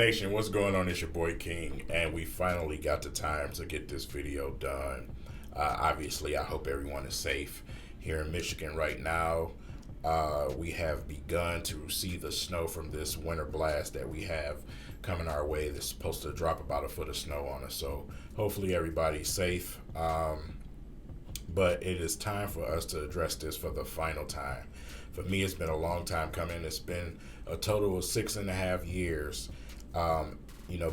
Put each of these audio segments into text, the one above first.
Nation, what's going on? It's your boy King, and we finally got the time to get this video done. Obviously, I hope everyone is safe here in Michigan right now. We have begun to see the snow from this winter blast that we have coming our way. That's supposed to drop about a foot of snow on us, so hopefully everybody's safe. But it is time for us to address this for the final time. For me, it's been a long time coming. It's been a total of 6.5 years,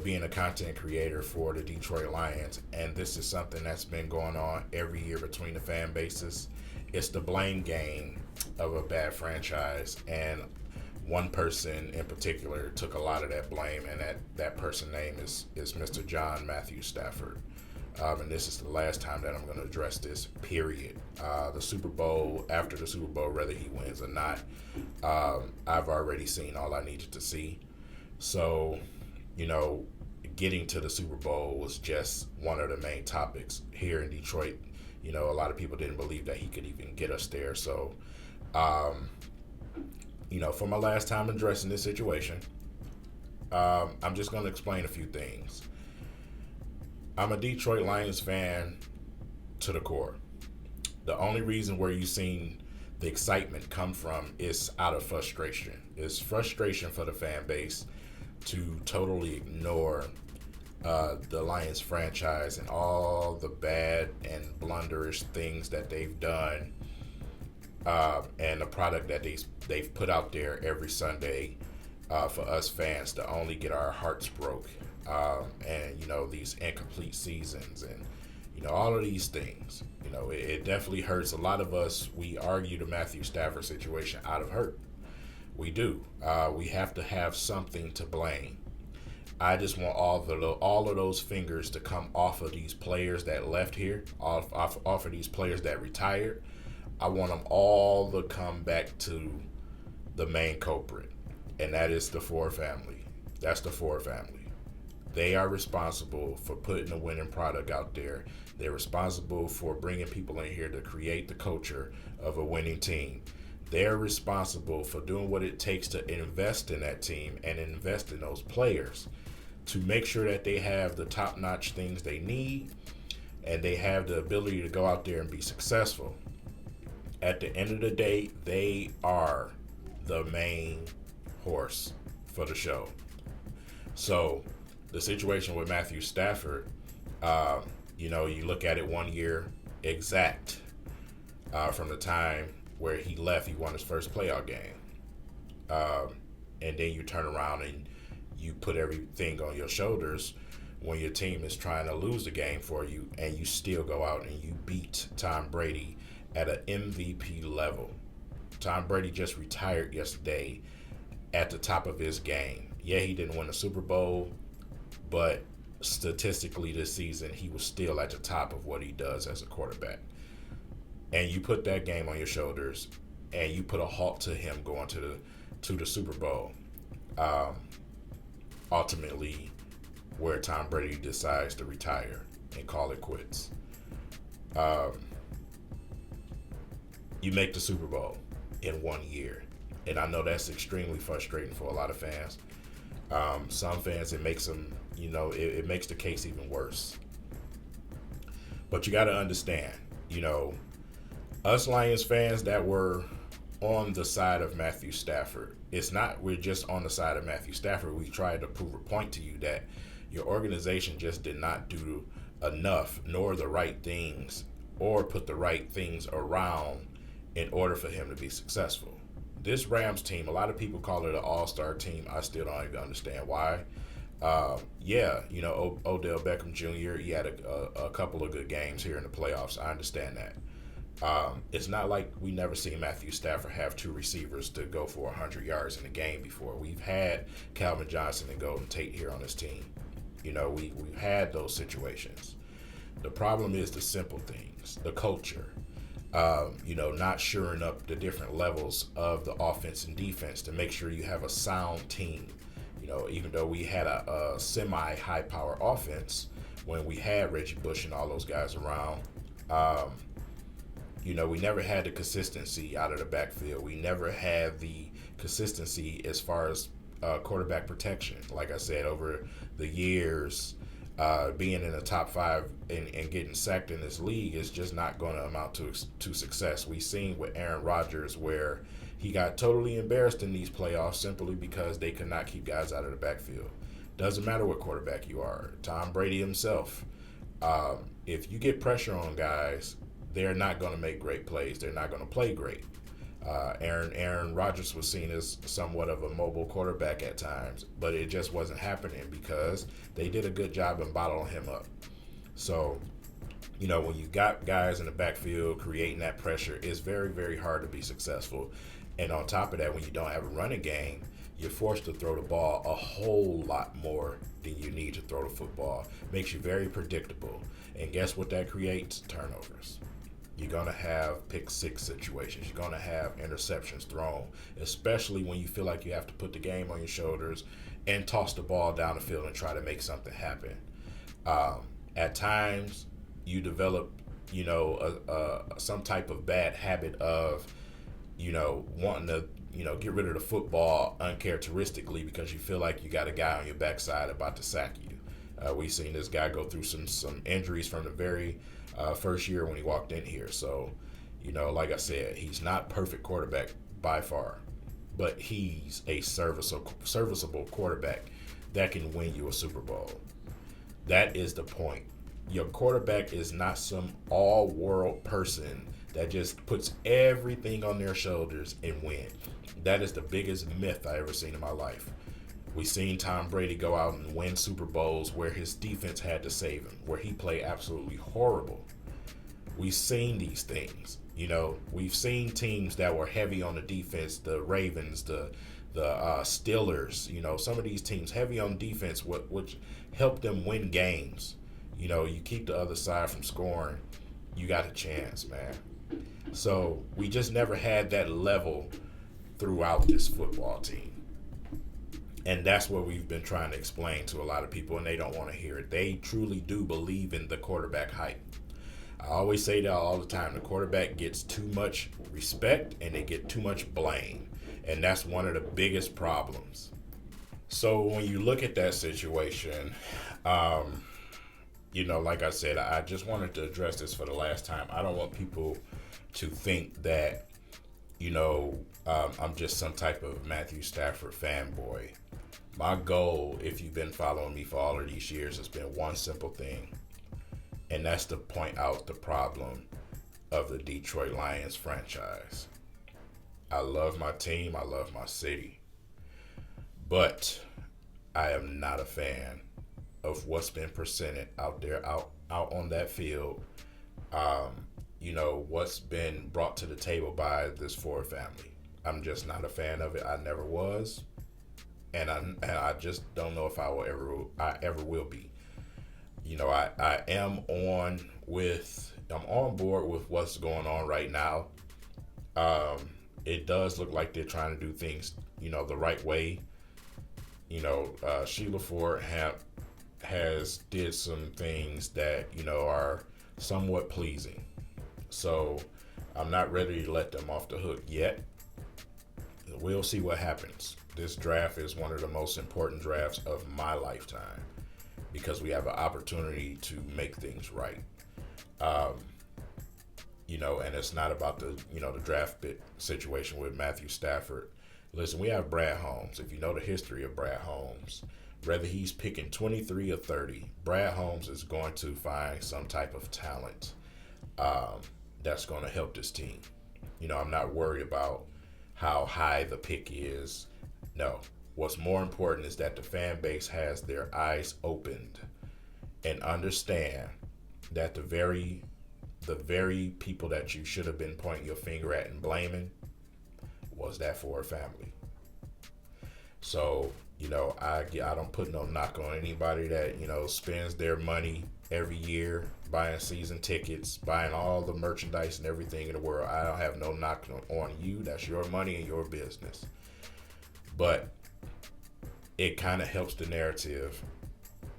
being a content creator for the Detroit Lions. And this is something that's been going on every year between the fan bases. It's the blame game of a bad franchise. And one person in particular took a lot of that blame, and that person's name is Mr. John Matthew Stafford. And this is the last time that I'm going to address this, period. The Super Bowl, after the Super Bowl, whether he wins or not, I've already seen all I needed to see. So, getting to the Super Bowl was just one of the main topics here in Detroit. A lot of people didn't believe that he could even get us there. So, for my last time addressing this situation, I'm just going to explain a few things. I'm a Detroit Lions fan to the core. The only reason where you've seen the excitement come from is out of frustration. It's frustration for the fan base to totally ignore the Lions franchise and all the bad and blunderish things that they've done, and the product that they've put out there every Sunday for us fans to only get our hearts broke. And these incomplete seasons and all of these things. It definitely hurts. A lot of us, we argue the Matthew Stafford situation out of hurt. We do. We have to have something to blame. I just want all of those fingers to come off of these players that left here, off of these players that retired. I want them all to come back to the main culprit, and that is the Ford family. That's the Ford family. They are responsible for putting a winning product out there. They're responsible for bringing people in here to create the culture of a winning team. They're responsible for doing what it takes to invest in that team and invest in those players to make sure that they have the top-notch things they need and they have the ability to go out there and be successful. At the end of the day, they are the main horse for the show. So, the situation with Matthew Stafford, you look at it 1 year exact from the time where he left. He won his first playoff game. And then you turn around and you put everything on your shoulders when your team is trying to lose the game for you, and you still go out and you beat Tom Brady at an MVP level. Tom Brady just retired yesterday at the top of his game. Yeah, he didn't win the Super Bowl, but statistically this season, he was still at the top of what he does as a quarterback. And you put that game on your shoulders, and you put a halt to him going to the Super Bowl. Ultimately, where Tom Brady decides to retire and call it quits. You make the Super Bowl in 1 year. And I know that's extremely frustrating for a lot of fans. Some fans, it makes them, it makes the case even worse. But you got to understand, us Lions fans that were on the side of Matthew Stafford, it's not we're just on the side of Matthew Stafford. We tried to prove a point to you that your organization just did not do enough, nor the right things, or put the right things around in order for him to be successful. This Rams team, a lot of people call it an all-star team. I still don't even understand why. Odell Beckham Jr., he had a couple of good games here in the playoffs. I understand that. It's not like we never seen Matthew Stafford have two receivers to go for 100 yards in a game before. We've had Calvin Johnson and Golden Tate here on this team. We've had those situations. The problem is the simple things, the culture. Not shoring up the different levels of the offense and defense to make sure you have a sound team. Even though we had a semi-high power offense when we had Reggie Bush and all those guys around, we never had the consistency out of the backfield. We never had the consistency as far as quarterback protection. Like I said, over the years, being in the top five and getting sacked in this league is just not going to amount to success. We've seen with Aaron Rodgers where he got totally embarrassed in these playoffs simply because they could not keep guys out of the backfield. Doesn't matter what quarterback you are. Tom Brady himself, if you get pressure on guys, they're not going to make great plays. They're not going to play great. Aaron Rodgers was seen as somewhat of a mobile quarterback at times, but it just wasn't happening because they did a good job in bottling him up. So, when you got guys in the backfield creating that pressure, it's very, very hard to be successful. And on top of that, when you don't have a running game, you're forced to throw the ball a whole lot more than you need to throw the football. Makes you very predictable. And guess what that creates? Turnovers. You're going to have pick six situations. You're going to have interceptions thrown, especially when you feel like you have to put the game on your shoulders and toss the ball down the field and try to make something happen. At times, you develop, some type of bad habit of, wanting to, get rid of the football uncharacteristically because you feel like you got a guy on your backside about to sack you. We've seen this guy go through some injuries from the very first year when he walked in here. So, like I said, he's not perfect quarterback by far, but he's a serviceable quarterback that can win you a Super Bowl. That is the point. Your quarterback is not some all-world person that just puts everything on their shoulders and win. That is the biggest myth I ever seen in my life. We've seen Tom Brady go out and win Super Bowls where his defense had to save him, where he played absolutely horrible. We've seen these things. We've seen teams that were heavy on the defense, the Ravens, the Steelers, some of these teams heavy on defense, which helped them win games. You keep the other side from scoring, you got a chance, man. So we just never had that level throughout this football team. And that's what we've been trying to explain to a lot of people, and they don't want to hear it. They truly do believe in the quarterback hype. I always say that all the time. The quarterback gets too much respect and they get too much blame. And that's one of the biggest problems. So when you look at that situation, like I said, I just wanted to address this for the last time. I don't want people to think that, I'm just some type of Matthew Stafford fanboy. My goal, if you've been following me for all of these years, has been one simple thing, and that's to point out the problem of the Detroit Lions franchise. I love my team. I love my city. But I am not a fan of what's been presented out there, out on that field. What's been brought to the table by this Ford family. I'm just not a fan of it. I never was, and I just don't know if I ever will be. I'm on board with what's going on right now. It does look like they're trying to do things, the right way. Sheila Ford has did some things that, are somewhat pleasing. So I'm not ready to let them off the hook yet. We'll see what happens. This draft is one of the most important drafts of my lifetime because we have an opportunity to make things right. And it's not about the draft bit situation with Matthew Stafford. Listen, we have Brad Holmes. If you know the history of Brad Holmes, whether he's picking 23 or 30, Brad Holmes is going to find some type of talent that's going to help this team. I'm not worried about how high the pick is. No. What's more important is that the fan base has their eyes opened and understand that the very people that you should have been pointing your finger at and blaming was that Ford family. So, I don't put no knock on anybody that, spends their money every year buying season tickets, buying all the merchandise and everything in the world. I don't have no knock on you. That's your money and your business. But it kind of helps the narrative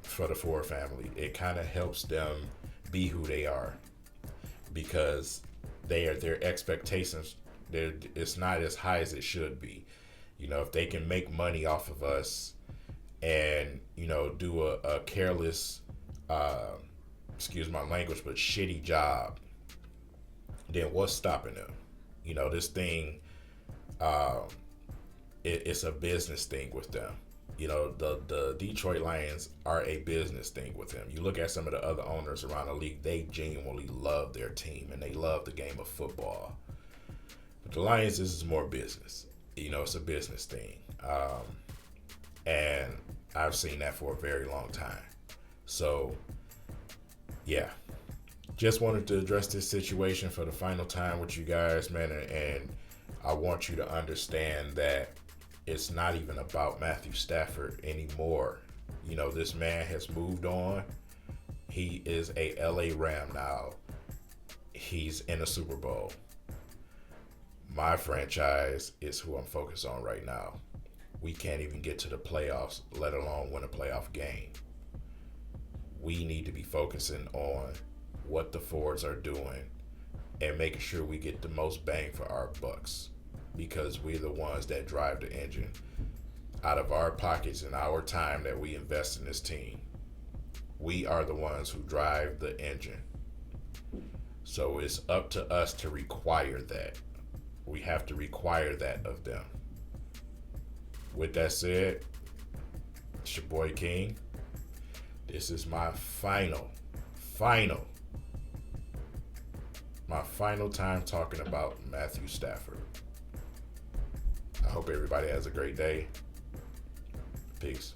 for the Ford family. It kind of helps them be who they are because their expectations, it's not as high as it should be. If they can make money off of us and, do a careless, uh, excuse my language, but shitty job, then what's stopping them? This thing, um, it's a business thing with them. The Detroit Lions are a business thing with them. You look at some of the other owners around the league, they genuinely love their team and they love the game of football. But the Lions, this is more business. It's a business thing. And I've seen that for a very long time. So, yeah. Just wanted to address this situation for the final time with you guys, man. And I want you to understand that it's not even about Matthew Stafford anymore. This man has moved on. He is a LA Ram now. He's in a Super Bowl. My franchise is who I'm focused on right now. We can't even get to the playoffs, let alone win a playoff game. We need to be focusing on what the Fords are doing and making sure we get the most bang for our bucks, because we're the ones that drive the engine out of our pockets and our time that we invest in this team. We are the ones who drive the engine. So it's up to us to require that. We have to require that of them. With that said, it's your boy King. This is my final time talking about Matthew Stafford. I hope everybody has a great day. Peace.